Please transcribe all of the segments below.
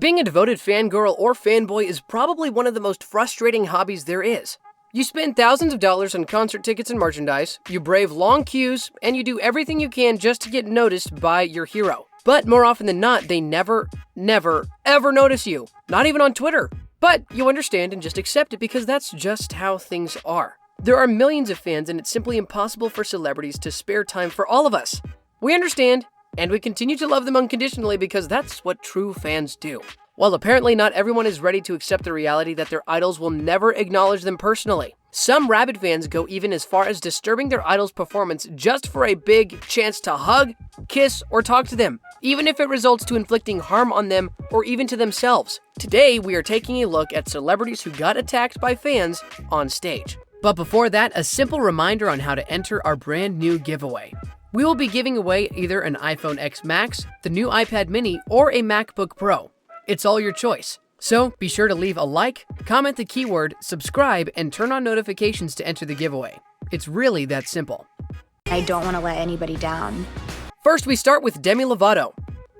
Being a devoted fangirl or fanboy is probably one of the most frustrating hobbies there is. You spend thousands of dollars on concert tickets and merchandise, you brave long queues, and you do everything you can just to get noticed by your hero. But more often than not, they never, ever notice you. Not even on Twitter. But you understand and just accept it because that's just how things are. There are millions of fans and it's simply impossible for celebrities to spare time for all of us. We understand, and we continue to love them unconditionally because that's what true fans do. Well, apparently not everyone is ready to accept the reality that their idols will never acknowledge them personally. Some rabid fans go even as far as disturbing their idol's performance just for a big chance to hug, kiss, or talk to them, even if it results to inflicting harm on them or even to themselves. Today, we are taking a look at celebrities who got attacked by fans on stage. But before that, a simple reminder on how to enter our brand new giveaway. We will be giving away either an iPhone X Max, the new iPad mini, or a MacBook Pro. It's all your choice. So be sure to leave a like, comment the keyword, subscribe, and turn on notifications to enter the giveaway. It's really that simple. I don't want to let anybody down. First, we start with Demi Lovato.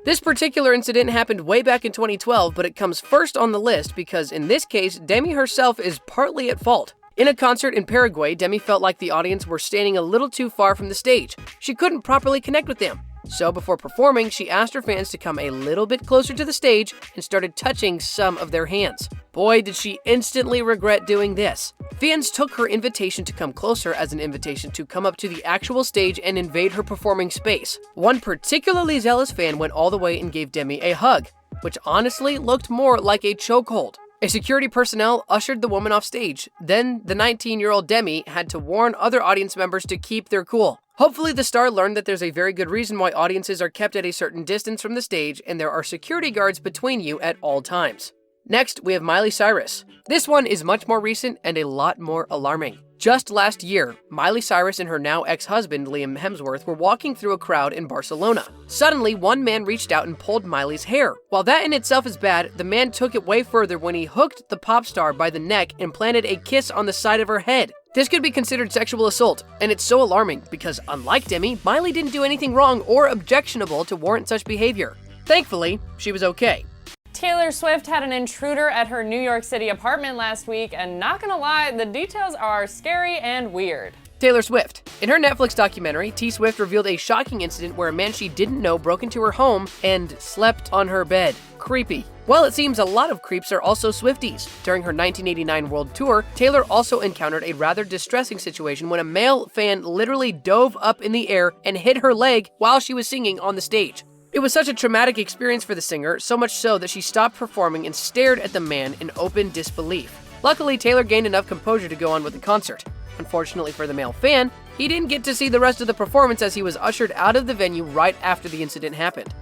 This particular incident happened way back in 2012, but it comes first on the list because in this case, Demi herself is partly at fault. In a concert in Paraguay, Demi felt like the audience were standing a little too far from the stage. She couldn't properly connect with them. So before performing, she asked her fans to come a little bit closer to the stage and started touching some of their hands. Boy, did she instantly regret doing this. Fans took her invitation to come closer as an invitation to come up to the actual stage and invade her performing space. One particularly zealous fan went all the way and gave Demi a hug, which honestly looked more like a chokehold. A security personnel ushered the woman off stage. Then the 19-year-old Demi had to warn other audience members to keep their cool. Hopefully the star learned that there's a very good reason why audiences are kept at a certain distance from the stage and there are security guards between you at all times. Next, we have Miley Cyrus. This one is much more recent and a lot more alarming. Just last year, Miley Cyrus and her now ex-husband, Liam Hemsworth, were walking through a crowd in Barcelona. Suddenly, one man reached out and pulled Miley's hair. While that in itself is bad, the man took it way further when he hooked the pop star by the neck and planted a kiss on the side of her head. This could be considered sexual assault, and it's so alarming because, unlike Demi, Miley didn't do anything wrong or objectionable to warrant such behavior. Thankfully, she was okay. Taylor Swift had an intruder at her New York City apartment last week, and not gonna lie, the details are scary and weird. Taylor Swift. In her Netflix documentary, T. Swift revealed a shocking incident where a man she didn't know broke into her home and slept on her bed. Creepy. Well, it seems a lot of creeps are also Swifties. During her 1989 world tour, Taylor also encountered a rather distressing situation when a male fan literally dove up in the air and hit her leg while she was singing on the stage. It was such a traumatic experience for the singer, so much so that she stopped performing and stared at the man in open disbelief. Luckily, Taylor gained enough composure to go on with the concert. Unfortunately for the male fan, he didn't get to see the rest of the performance as he was ushered out of the venue right after the incident happened.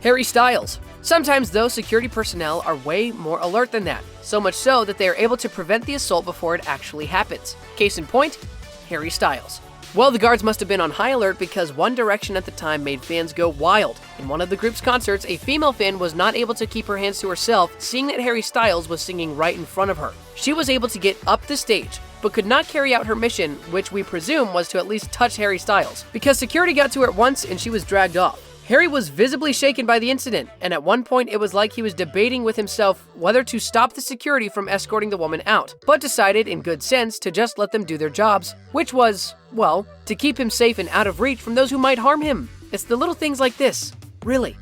Harry Styles. Sometimes, though, security personnel are way more alert than that, so much so that they are able to prevent the assault before it actually happens. Case in point, Harry Styles. Well, the guards must have been on high alert because One Direction at the time made fans go wild. In one of the group's concerts, a female fan was not able to keep her hands to herself, seeing that Harry Styles was singing right in front of her. She was able to get up the stage, but could not carry out her mission, which we presume was to at least touch Harry Styles, because security got to her at once and she was dragged off. Harry was visibly shaken by the incident, and at one point it was like he was debating with himself whether to stop the security from escorting the woman out, but decided in good sense to just let them do their jobs, which was, well, to keep him safe and out of reach from those who might harm him. It's the little things like this, really.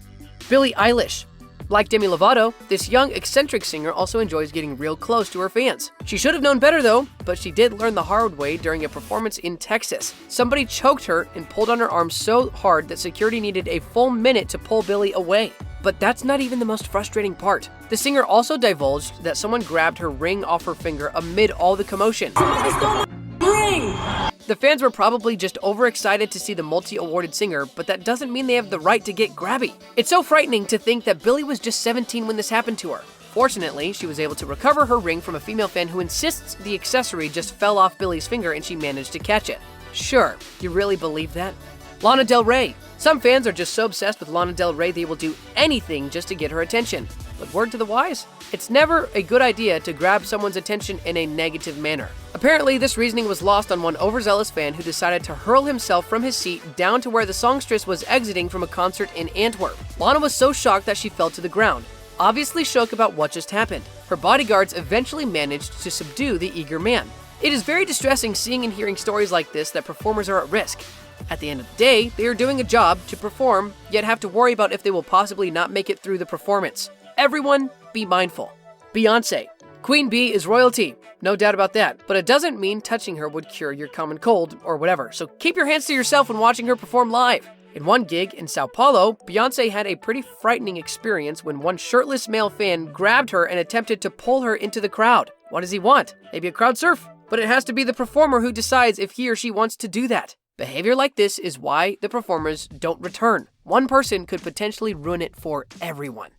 Billie Eilish. Like Demi Lovato, this young, eccentric singer also enjoys getting real close to her fans. She should have known better though, but she did learn the hard way during a performance in Texas. Somebody choked her and pulled on her arm so hard that security needed a full minute to pull Billie away. But that's not even the most frustrating part. The singer also divulged that someone grabbed her ring off her finger amid all the commotion. Somebody stole my ring! The fans were probably just overexcited to see the multi-awarded singer, but that doesn't mean they have the right to get grabby. It's so frightening to think that Billie was just 17 when this happened to her. Fortunately, she was able to recover her ring from a female fan who insists the accessory just fell off Billie's finger and she managed to catch it. Sure, you really believe that? Lana Del Rey. Some fans are just so obsessed with Lana Del Rey they will do anything just to get her attention. But word to the wise, it's never a good idea to grab someone's attention in a negative manner. Apparently, this reasoning was lost on one overzealous fan who decided to hurl himself from his seat down to where the songstress was exiting from a concert in Antwerp. Lana was so shocked that she fell to the ground. obviously shook about what just happened. Her bodyguards eventually managed to subdue the eager man. It is very distressing seeing and hearing stories like this that performers are at risk. At the end of the day, they are doing a job to perform, yet have to worry about if they will possibly not make it through the performance. Everyone, be mindful. Beyonce. Queen Bee is royalty, no doubt about that, but it doesn't mean touching her would cure your common cold or whatever, so keep your hands to yourself when watching her perform live. In one gig in Sao Paulo, Beyonce had a pretty frightening experience when one shirtless male fan grabbed her and attempted to pull her into the crowd. What does he want? Maybe a crowd surf? But it has to be the performer who decides if he or she wants to do that. Behavior like this is why the performers don't return. One person could potentially ruin it for everyone.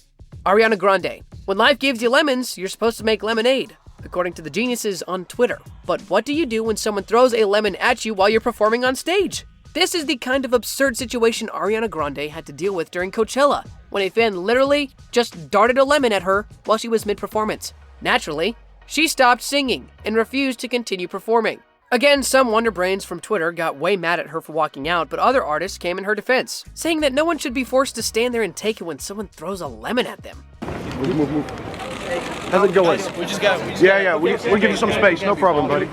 Ariana Grande. When life gives you lemons, you're supposed to make lemonade, according to the geniuses on Twitter. But what do you do when someone throws a lemon at you while you're performing on stage? This is the kind of absurd situation Ariana Grande had to deal with during Coachella, when a fan literally just darted a lemon at her while she was mid-performance. Naturally, she stopped singing and refused to continue performing. Again, some wonderbrains from Twitter got way mad at her for walking out, but other artists came in her defense, saying that no one should be forced to stand there and take it when someone throws a lemon at them. Move. How's it going? We'll give you some space, no problem, buddy.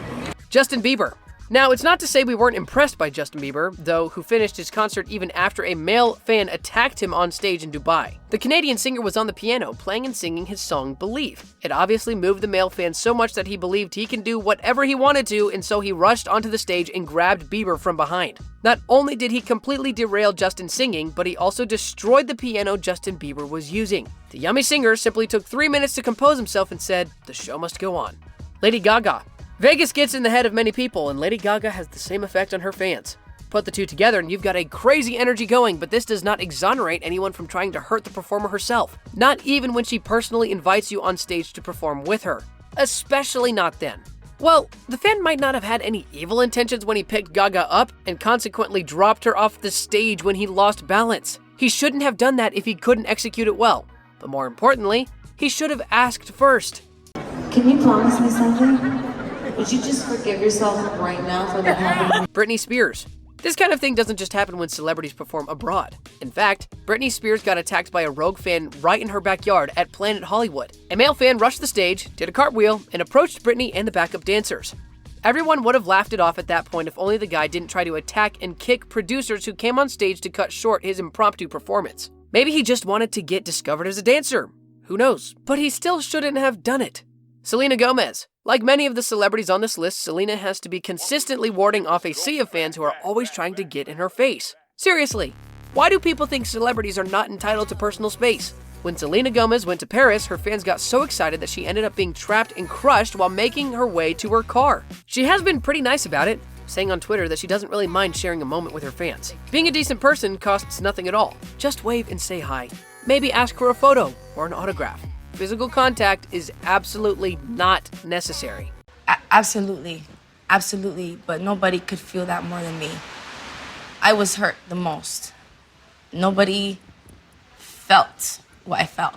Justin Bieber. Now, it's not to say we weren't impressed by Justin Bieber, though, who finished his concert even after a male fan attacked him on stage in Dubai. The Canadian singer was on the piano, playing and singing his song Believe. It obviously moved the male fan so much that he believed he can do whatever he wanted to, and so he rushed onto the stage and grabbed Bieber from behind. Not only did he completely derail Justin's singing, but he also destroyed the piano Justin Bieber was using. The yummy singer simply took 3 minutes to compose himself and said, "The show must go on." Lady Gaga. Vegas gets in the head of many people, and Lady Gaga has the same effect on her fans. Put the two together and you've got a crazy energy going, but this does not exonerate anyone from trying to hurt the performer herself. Not even when she personally invites you on stage to perform with her. Especially not then. Well, the fan might not have had any evil intentions when he picked Gaga up and consequently dropped her off the stage when he lost balance. He shouldn't have done that if he couldn't execute it well. But more importantly, he should have asked first. Can you promise me something? Would you just forgive yourself right now for that happening? Britney Spears. This kind of thing doesn't just happen when celebrities perform abroad. In fact, Britney Spears got attacked by a rogue fan right in her backyard at Planet Hollywood. A male fan rushed the stage, did a cartwheel, and approached Britney and the backup dancers. Everyone would have laughed it off at that point if only the guy didn't try to attack and kick producers who came on stage to cut short his impromptu performance. Maybe he just wanted to get discovered as a dancer. Who knows? But he still shouldn't have done it. Selena Gomez. Like many of the celebrities on this list, Selena has to be consistently warding off a sea of fans who are always trying to get in her face. Seriously, why do people think celebrities are not entitled to personal space? When Selena Gomez went to Paris, her fans got so excited that she ended up being trapped and crushed while making her way to her car. She has been pretty nice about it, saying on Twitter that she doesn't really mind sharing a moment with her fans. Being a decent person costs nothing at all. Just wave and say hi. Maybe ask for a photo or an autograph. Physical contact is absolutely not necessary. Absolutely, but nobody could feel that more than me. I was hurt the most. Nobody felt what I felt.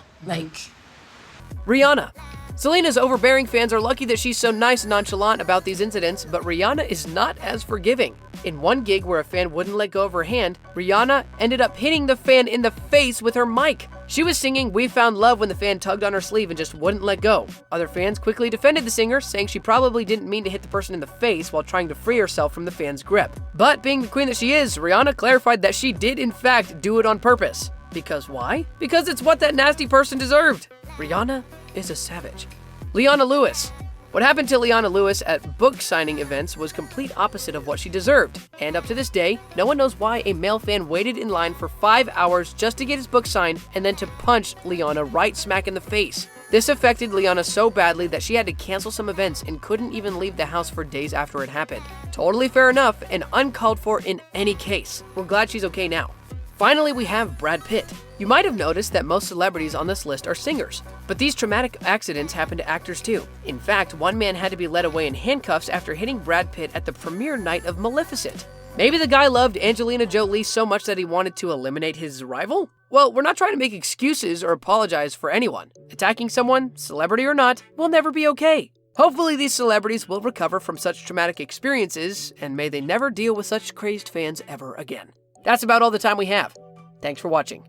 Rihanna. Selena's overbearing fans are lucky that she's so nice and nonchalant about these incidents, but Rihanna is not as forgiving. In one gig where a fan wouldn't let go of her hand, Rihanna ended up hitting the fan in the face with her mic. She was singing "We Found Love" when the fan tugged on her sleeve and just wouldn't let go. Other fans quickly defended the singer, saying she probably didn't mean to hit the person in the face while trying to free herself from the fan's grip. But being the queen that she is, Rihanna clarified that she did in fact do it on purpose. Because why? Because it's what that nasty person deserved. Rihanna is a savage. Leona Lewis. What happened to Leona Lewis at book signing events was complete opposite of what she deserved. And up to this day, no one knows why a male fan waited in line for 5 hours just to get his book signed and then to punch Leona right smack in the face. This affected Leona so badly that she had to cancel some events and couldn't even leave the house for days after it happened. Totally fair enough and uncalled for in any case. We're glad she's okay now. Finally, we have Brad Pitt. You might have noticed that most celebrities on this list are singers, but these traumatic accidents happen to actors too. In fact, one man had to be led away in handcuffs after hitting Brad Pitt at the premiere night of Maleficent. Maybe the guy loved Angelina Jolie so much that he wanted to eliminate his rival? Well, we're not trying to make excuses or apologize for anyone. Attacking someone, celebrity or not, will never be okay. Hopefully these celebrities will recover from such traumatic experiences, and may they never deal with such crazed fans ever again. That's about all the time we have. Thanks for watching.